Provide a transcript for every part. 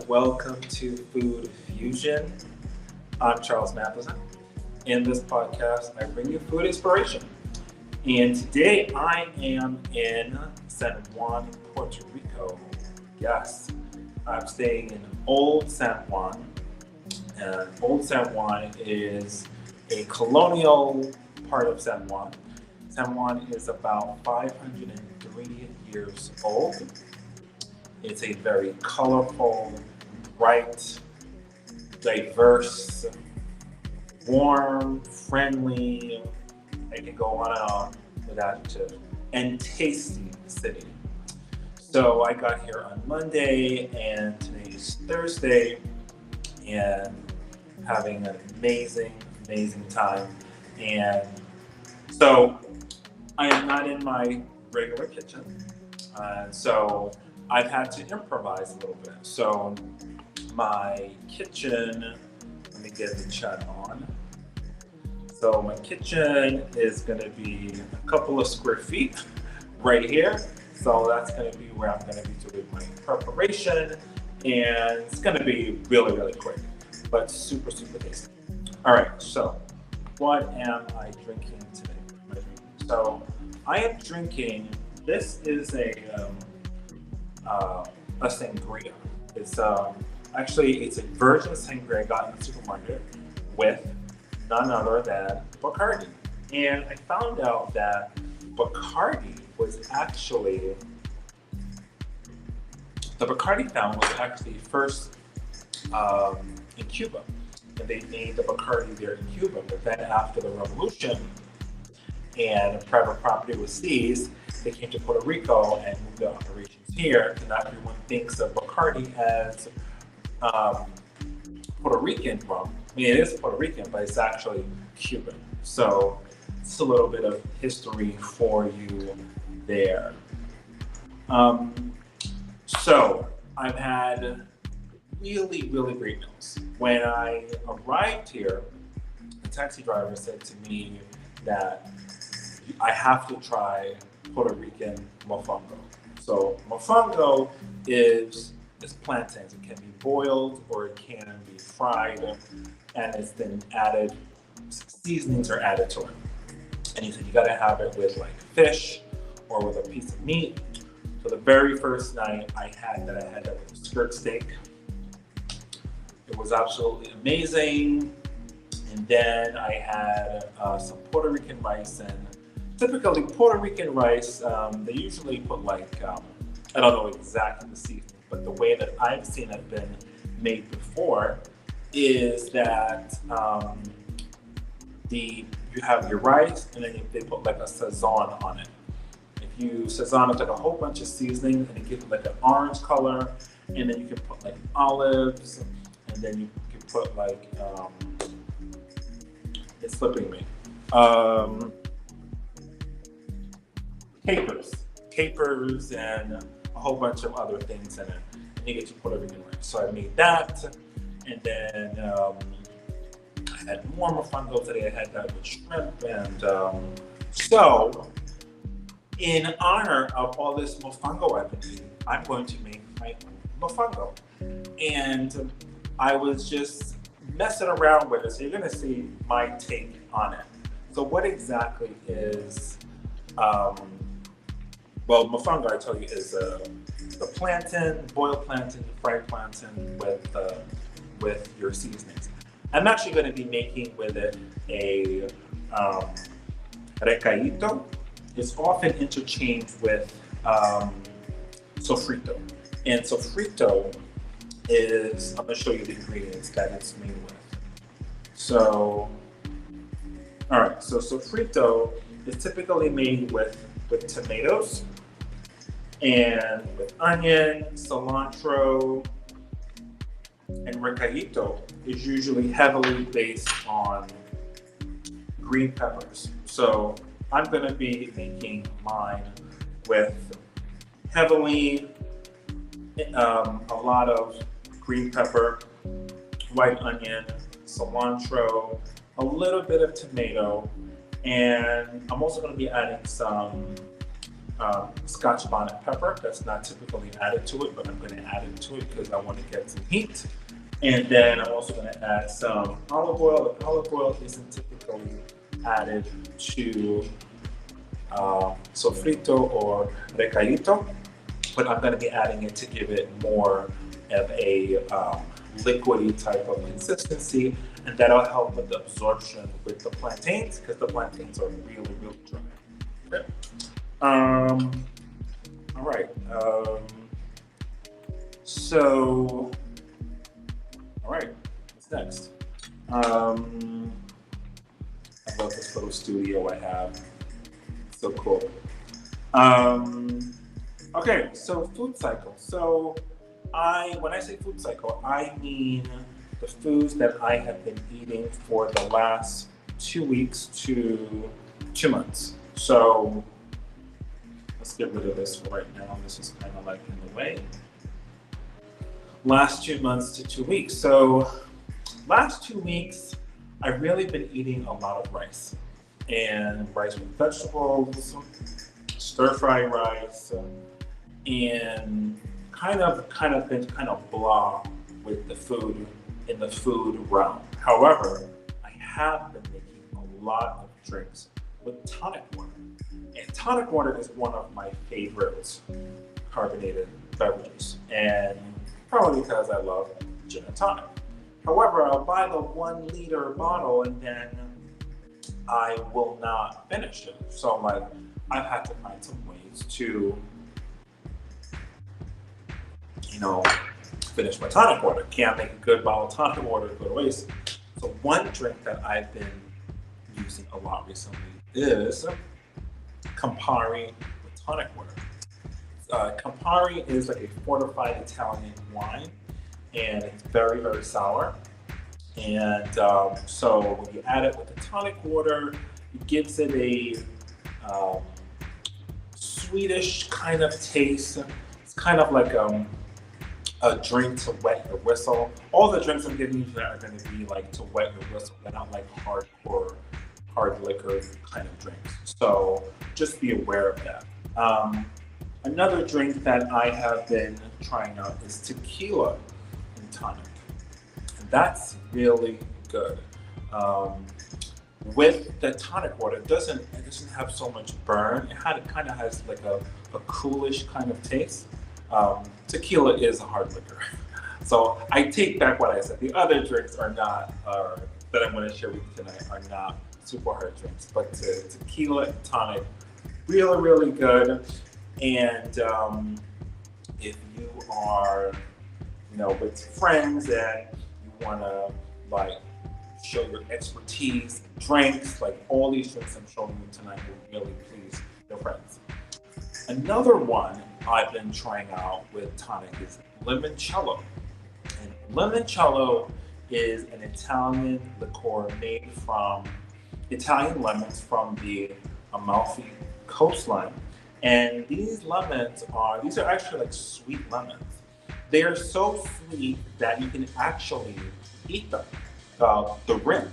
Welcome to Food Fusion. I'm Charles Matheson. In this podcast, I bring you food inspiration. And today I am in San Juan, Puerto Rico. Yes, I'm staying in Old San Juan. And Old San Juan is a colonial part of San Juan. San Juan is about 503 years old. It's a very colorful, bright, diverse, warm, friendly, I can go on and on with adjective, and tasty city. So I got here on Monday and today is Thursday and having an amazing time. And so I am not in my regular kitchen. So I've had to improvise a little bit. So my kitchen, let me get the chat on. So my kitchen is gonna be a couple of square feet right here. So that's gonna be where I'm gonna be doing my preparation. And it's gonna be really quick, but super tasty. All right, so what am I drinking today? So I am drinking, this is a sangria. It's actually it's a version of sangria I got in the supermarket with none other than Bacardi. And I found out that Bacardi was actually the Bacardi found was actually first in Cuba, and they made the Bacardi there in Cuba. But then after the revolution and private property was seized, they came to Puerto Rico and moved the operations here, and everyone thinks of Bacardi as Puerto Rican rum. I mean, it is Puerto Rican, but it's actually Cuban. So it's a little bit of history for you there. So I've had really great meals. When I arrived here, the taxi driver said to me that I have to try Puerto Rican mofongo. So mofongo is plantains. It can be boiled or it can be fried, and it's then added, seasonings are added to it. And he said you gotta have it with like fish or with a piece of meat. So the very first night I had that with skirt steak. It was absolutely amazing. And then I had some Puerto Rican rice, and typically Puerto Rican rice, they usually put like, I don't know exactly the seasoning, but the way that I've seen it been made before is that you have your rice and then they put like a sazon on it. If you sazon it like a whole bunch of seasonings and it gives it like an orange color, and then you can put like olives, and then you can put like, it's slipping me. Capers, and a whole bunch of other things in it. And you get your Puerto Rican rice. So I made that, and then I had more mofongo today. I had that with shrimp, and so in honor of all this mofongo I've been eating, I'm going to make my mofongo. And I was just messing around with it, so you're gonna see my take on it. So what exactly is well, mofongo, I tell you, is the plantain, boiled plantain, fried plantain with your seasonings. I'm actually going to be making with it a Recaito. It's often interchanged with Sofrito. And Sofrito is, I'm going to show you the ingredients that it's made with. So, all right, so Sofrito is typically made with tomatoes and with onion, cilantro, and Recaito is usually heavily based on green peppers. So I'm gonna be making mine with heavily a lot of green pepper, white onion, cilantro, a little bit of tomato, and I'm also going to be adding some scotch bonnet pepper. That's not typically added to it, but I'm going to add it to it because I want to get some heat. And then I'm also going to add some olive oil. And olive oil isn't typically added to Sofrito or Recaito, but I'm going to be adding it to give it more of a liquidy type of consistency, and that'll help with the absorption with the plantains because the plantains are really, really dry. Okay. All right. So, all right. What's next? I love this little studio I have. So cool. Okay, so food cycle. So when I say food cycle, I mean the foods that I have been eating for the last 2 weeks to 2 months. So let's get rid of this for right now. This is kind of like in the way. Last 2 months to 2 weeks. So last 2 weeks, I've really been eating a lot of rice. And rice with vegetables, stir-fry rice, and kind of been kind of blah with the food in the food realm. However, I have been making a lot of drinks with tonic water. And tonic water is one of my favorite carbonated beverages, and probably because I love gin and tonic. However, I'll buy the 1 liter bottle and then I will not finish it. So like, I've had to find some ways to, finish my tonic water. Can't make a good bottle of tonic water go to waste. So one drink that I've been using a lot recently is Campari with tonic water. Campari is like a fortified Italian wine, and it's very, very sour. And so when you add it with the tonic water, it gives it a sweetish kind of taste. It's kind of like a drink to wet your whistle. All the drinks I'm giving you today are going to be like to wet your whistle. They're not like hardcore, hard liquor kind of drinks. So just be aware of that. Another drink that I have been trying out is tequila and tonic. That's really good. With the tonic water, it doesn't have so much burn. It kind of has like a coolish kind of taste. Tequila is a hard liquor. So I take back what I said. The other drinks are not, that I'm going to share with you tonight, are not super hard drinks. But tequila and tonic, really, really good. And if you are, with friends and want to like show your expertise in drinks, like all these drinks I'm showing you tonight will really please your friends. Another one I've been trying out with tonic is Limoncello. And Limoncello is an Italian liqueur made from Italian lemons from the Amalfi coastline. And these are actually like sweet lemons. They are so sweet that you can actually eat them, the rim,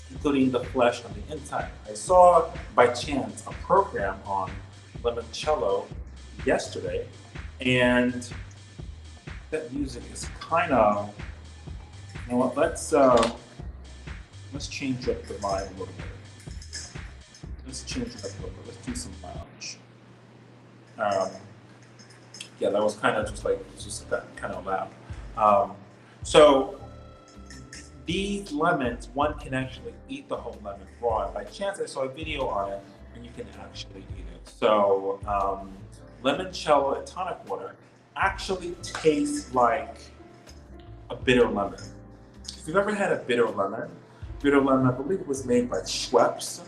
including the flesh on the inside. I saw by chance a program on Limoncello yesterday, and that music is kind of, let's change up the vibe a little bit. Let's change it up a little bit. Let's do some lounge. Yeah, that was kind of just kind of loud. So these lemons, one can actually eat the whole lemon raw. And by chance, I saw a video on it, and you can actually eat it. So Limoncello and tonic water actually tastes like a bitter lemon. If you've ever had a bitter lemon, I believe it was made by Schweppes,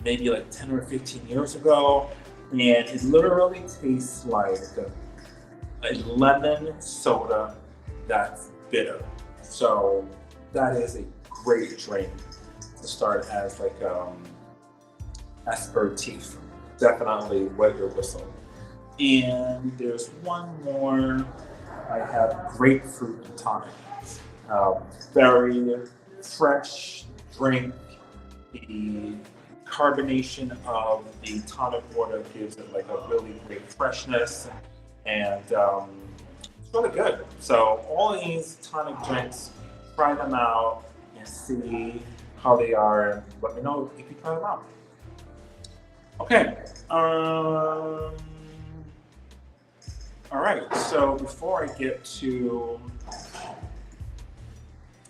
maybe like 10 or 15 years ago, and it literally tastes like a lemon soda that's bitter. So that is a great drink to start as like aperitif. Definitely wet your whistle. And there's one more. I have grapefruit and tonic. Very fresh drink. The carbonation of the tonic water gives it like a really great freshness, and it's really good. So all these tonic drinks, try them out and see how they are, and let me know if you try them out. Okay. All right. So before I get to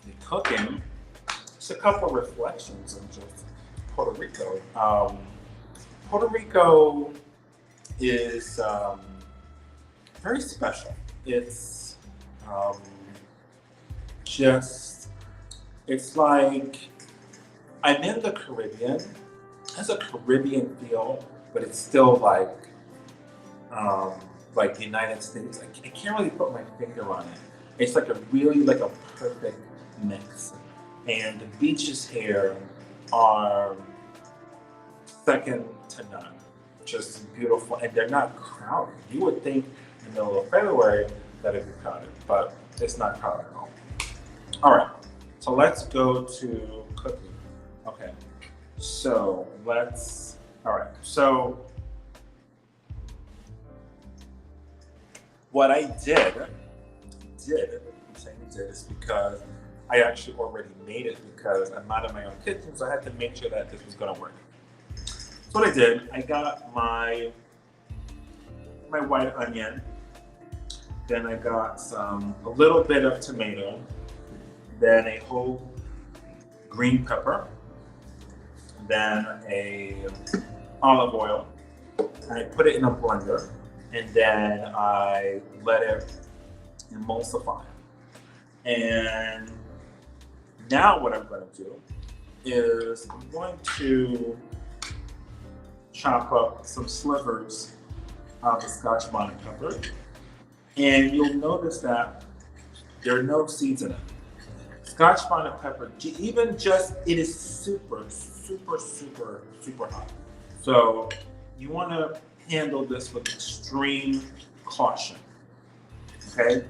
the cooking, just a couple reflections on just Puerto Rico. Puerto Rico is very special. It's it's like I'm in the Caribbean. It has a Caribbean feel, but it's still like the United States. I can't really put my finger on it. It's like a really like a perfect mix. And the beaches here are second to none. Just beautiful, and they're not crowded. You would think in the middle of February that it'd be crowded, but it's not crowded at all. All right, so let's go to cooking. Okay, so so what I did, I'm saying did is because I actually already made it because I'm not in my own kitchen, so I had to make sure that this was gonna work. So what I did, I got my white onion, then I got a little bit of tomato, then a whole green pepper, then a olive oil, and I put it in a blender, and then I let it emulsify. And now what I'm going to do is I'm going to chop up some slivers of the scotch bonnet pepper, and you'll notice that there are no seeds in it. Scotch bonnet pepper, even just, it is super, super, super, super hot. So you want to handle this with extreme caution. Okay,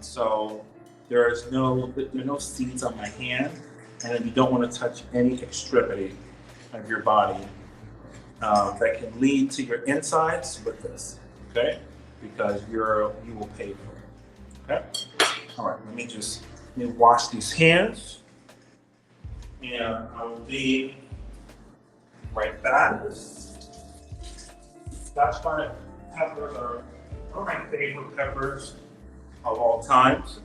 so there are no seeds on my hand, and then you don't want to touch any extremity of your body that can lead to your insides with this. Okay, because you will pay for it. Okay, all right. Let me wash these hands, and I will be right back. Scotch bonnet peppers are one of my favorite peppers of all times.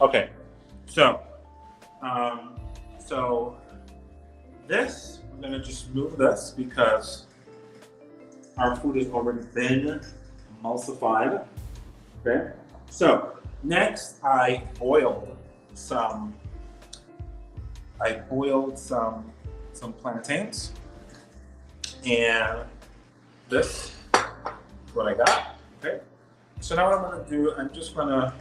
Okay, so this, I'm gonna just move this because our food has already been emulsified. Okay, so next I boiled some plantains, and this is what I got. Okay, so now what I'm gonna do, I'm just gonna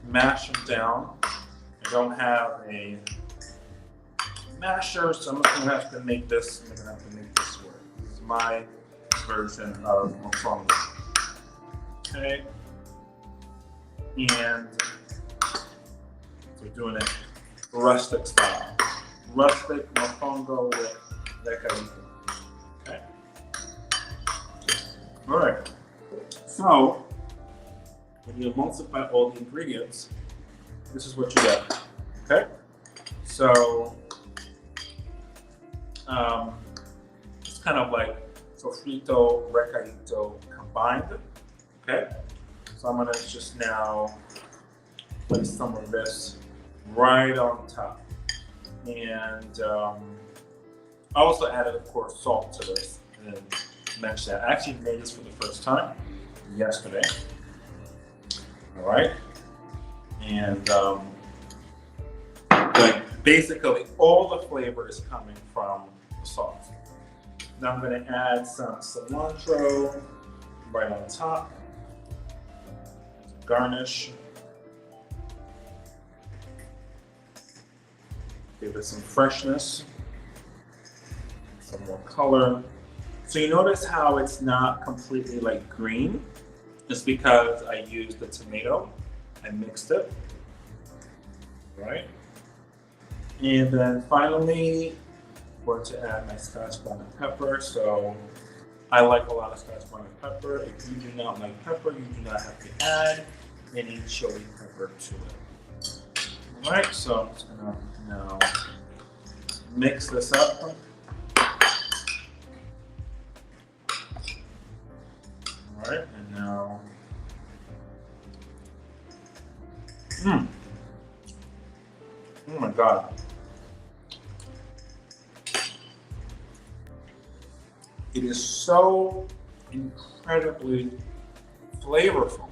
mash them down. I don't have a masher, so I'm gonna have to make this work. This is my version of mofongo. Okay, and we're doing it rustic style. Rustic mofongo with Recaito. Okay. All right. So when you emulsify all the ingredients, this is what you get. Okay. So it's kind of like Sofrito, Recaito combined. Okay. So I'm gonna just now place some of this right on top. And I also added, of course, salt to this. And mention that I actually made this for the first time yesterday. All right. And but basically all the flavor is coming from the salt. Now I'm going to add some cilantro right on top. Garnish. Give it some freshness, some more color. So you notice how it's not completely like green? It's because I used the tomato, I mixed it, right? And then finally, going to add my scotch bonnet pepper. So I like a lot of scotch bonnet pepper. If you do not like pepper, you do not have to add any chili pepper to it. All right, so I'm just gonna now mix this up. All right, and now, oh my God. It is so incredibly flavorful.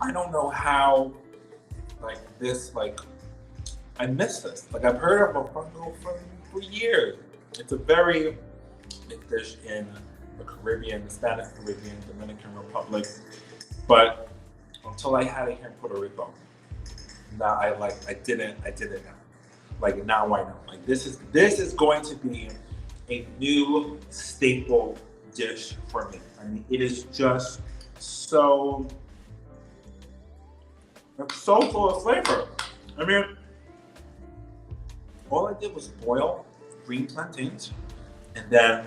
I don't know how, like this, like I miss this. Like I've heard of mofongo for years. It's a very big dish in the Caribbean, the Spanish Caribbean, Dominican Republic. But until I had it here in Puerto Rico, now I didn't know. Like now I know. Like this is going to be a new staple dish for me. I mean, it is just so full of flavor. I mean, all I did was boil green plantains, and then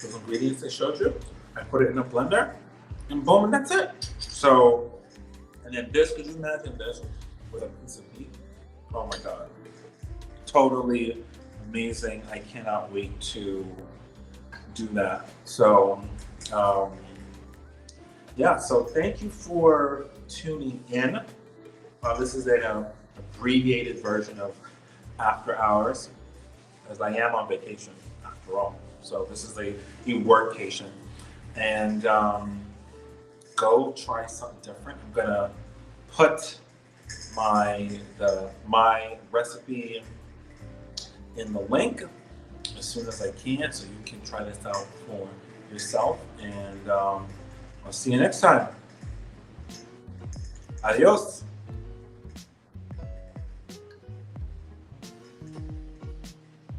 those ingredients I showed you, I put it in a blender, and boom, and that's it. So, and then this, could you imagine this with a piece of meat? Oh my God. Totally amazing. I cannot wait to do that. So, yeah, so thank you for tuning in. This is an abbreviated version of After Hours, as I am on vacation after all. So this is a workcation, and go try something different. I'm gonna put my recipe in the link as soon as I can, so you can try this out for yourself. And I'll see you next time. Adios.